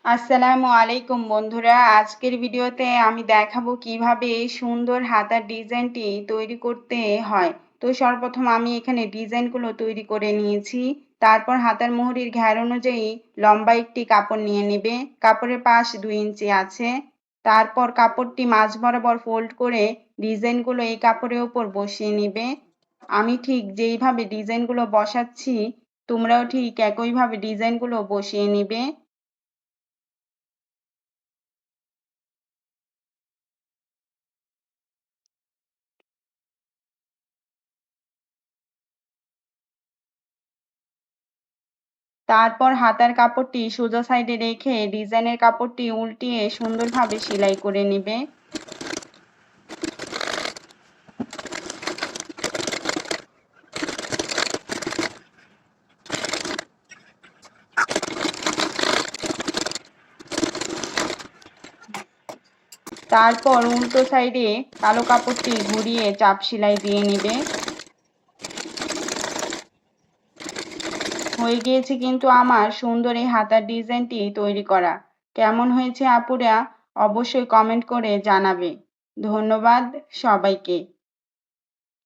আসসালামু আলাইকুম বন্ধুরা, আজকের ভিডিওতে আমি দেখাবো কিভাবে এই সুন্দর হাতার ডিজাইনটি তৈরি করতে হয়। তো সর্বপ্রথম আমি এখানে ডিজাইনগুলো তৈরি করে নিয়েছি। তারপর হাতার মুহুরির ঘের অনুযায়ী লম্বা একটি কাপড় নিয়ে নেবে। কাপড়ের পাশ 2 ইঞ্চি আছে। তারপর কাপড়টি মাঝ বরাবর ফোল্ড করে ডিজাইনগুলো এই কাপড়ের উপর বসিয়ে নিবে। আমি ঠিক যেইভাবে ডিজাইনগুলো বসাচ্ছি তোমরাও ঠিক একইভাবে ডিজাইনগুলো বসিয়ে নিবে। তারপর হাতার কাপড়টি সোজা সাইডে রেখে ডিজাইনের কাপড়টি উল্টিয়ে সুন্দরভাবে সেলাই করে নিবে। তারপর উল্টো সাইডে কালো কাপড়টি ঘুরিয়ে চাপ সেলাই দিয়ে নিবে। হয়ে গিয়েছে কিন্তু আমার সুন্দর এই হাতার ডিজাইনটি তৈরি করা। কেমন হয়েছে আপুরা অবশ্যই কমেন্ট করে জানাবে। ধন্যবাদ সবাইকে।